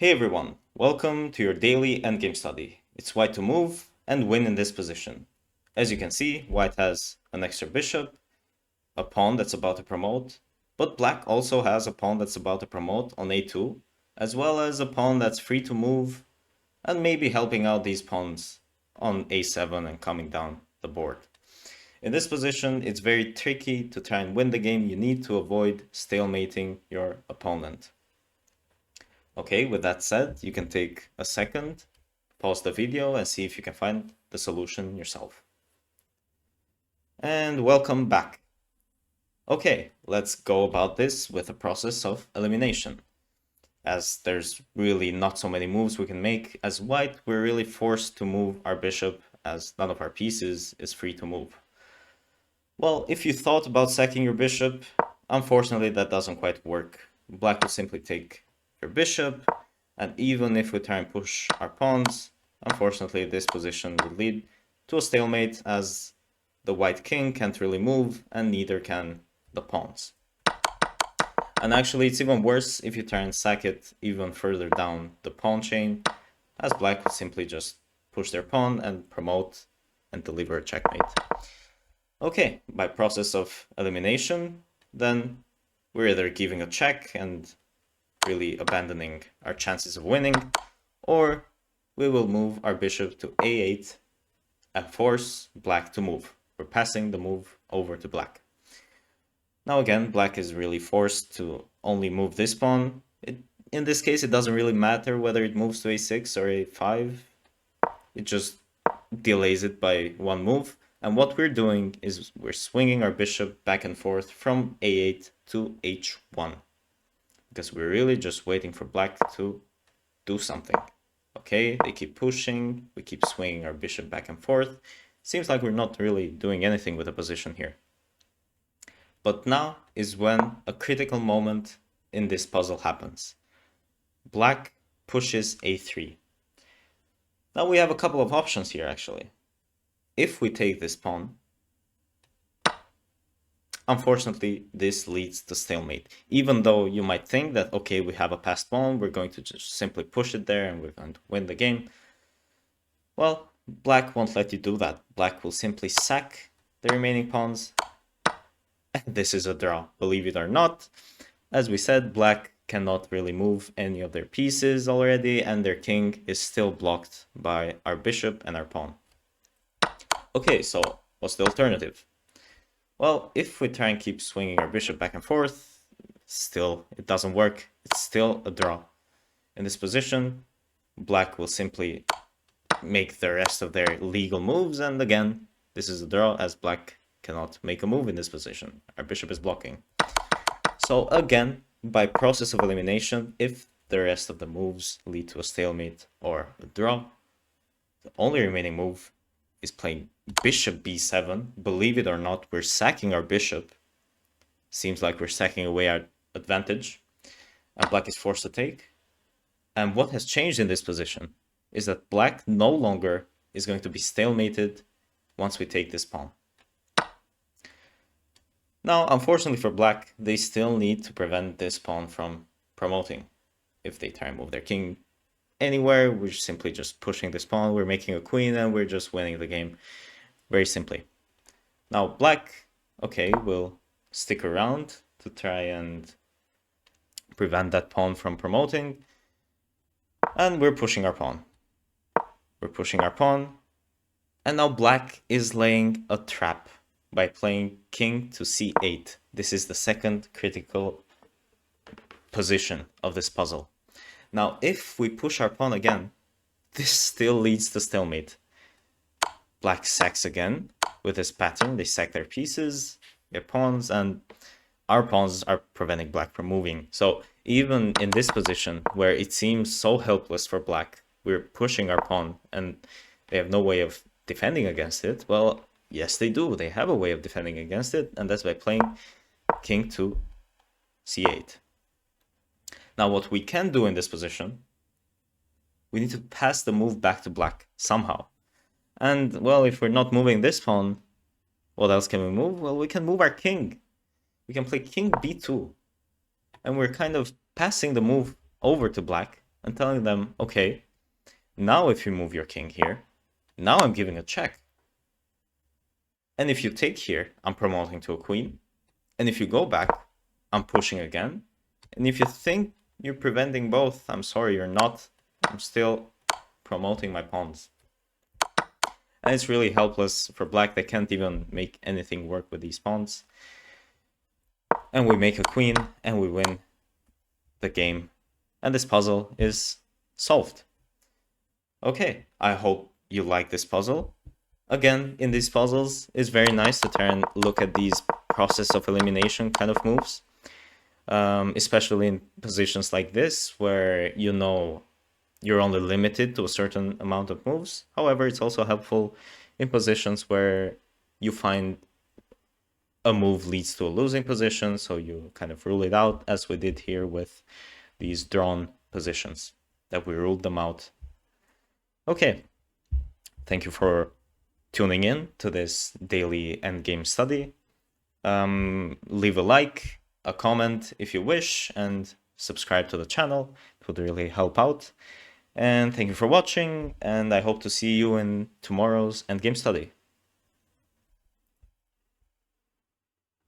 Hey everyone, welcome to your daily endgame study. It's white to move and win in this position. As you can see, white has an extra bishop, a pawn that's about to promote, but black also has a pawn that's about to promote on a2, as well as a pawn that's free to move and maybe helping out these pawns on a7 and coming down the board. In this position, it's very tricky to try and win the game. You need to avoid stalemating your opponent. Okay, with that said, you can take a second, pause the video and see if you can find the solution yourself. And welcome back. Okay, let's go about this with a process of elimination. As there's really not so many moves we can make, as white, we're really forced to move our bishop as none of our pieces is free to move. Well, if you thought about sacking your bishop, unfortunately that doesn't quite work. Black will simply take your bishop, and even if we try and push our pawns, unfortunately this position would lead to a stalemate as the white king can't really move and neither can the pawns. And actually it's even worse if you try and sack it even further down the pawn chain, as black would simply just push their pawn and promote and deliver a checkmate. Okay, by process of elimination, then we're either giving a check and really abandoning our chances of winning, or we will move our bishop to a8 and force black to move. We're passing the move over to black. Now again, black is really forced to only move this pawn. In this case, it doesn't really matter whether it moves to a6 or a5. It just delays it by one move. And what we're doing is we're swinging our bishop back and forth from a8 to h1. Because we're really just waiting for black to do something. Okay, they keep pushing, we keep swinging our bishop back and forth. Seems like we're not really doing anything with the position here. But now is when a critical moment in this puzzle happens. Black pushes a3. Now we have a couple of options here actually. If we take this pawn, unfortunately, this leads to stalemate. Even though you might think that, okay, we have a passed pawn, we're going to just simply push it there and we're going to win the game. Well, black won't let you do that. Black will simply sack the remaining pawns. This is a draw, believe it or not. As we said, black cannot really move any of their pieces already, and their king is still blocked by our bishop and our pawn. Okay, so what's the alternative? Well, if we try and keep swinging our bishop back and forth, still it doesn't work. It's still a draw. In this position, black will simply make the rest of their legal moves, and again, this is a draw as black cannot make a move in this position. Our bishop is blocking. So again, by process of elimination, if the rest of the moves lead to a stalemate or a draw, the only remaining move is playing bishop b7. Believe it or not, we're sacking our bishop. Seems like we're sacking away our advantage, and black is forced to take. And what has changed in this position is that black no longer is going to be stalemated once we take this pawn. Now, unfortunately for black, they still need to prevent this pawn from promoting. If they try and move their king anywhere, we're simply just pushing this pawn, we're making a queen, and we're just winning the game very simply. Now, black, okay, will stick around to try and prevent that pawn from promoting, and we're pushing our pawn. We're pushing our pawn, and now black is laying a trap by playing king to c8. This is the second critical position of this puzzle. Now, if we push our pawn again, this still leads to stalemate. Black sacks again with this pattern. They sack their pieces, their pawns, and our pawns are preventing black from moving. So even in this position, where it seems so helpless for black, we're pushing our pawn and they have no way of defending against it. Well, yes, they do. They have a way of defending against it, and that's by playing king to c8. Now, what we can do in this position, we need to pass the move back to black somehow. And, well, if we're not moving this pawn, what else can we move? Well, we can move our king. We can play king b2. And we're kind of passing the move over to black and telling them, okay, now if you move your king here, now I'm giving a check. And if you take here, I'm promoting to a queen. And if you go back, I'm pushing again. And if you think you're preventing both, I'm sorry, you're not. I'm still promoting my pawns. And it's really helpless for black. They can't even make anything work with these pawns. And we make a queen, and we win the game. And this puzzle is solved. Okay, I hope you like this puzzle. Again, in these puzzles, it's very nice to try and look at these process of elimination kind of moves. Especially in positions like this, where you know you're only limited to a certain amount of moves. However, it's also helpful in positions where you find a move leads to a losing position, so you kind of rule it out, as we did here with these drawn positions, that we ruled them out. Okay, thank you for tuning in to this daily endgame study. Leave a like, a comment if you wish, and subscribe to the channel. It would really help out. And thank you for watching, and I hope to see you in tomorrow's endgame study.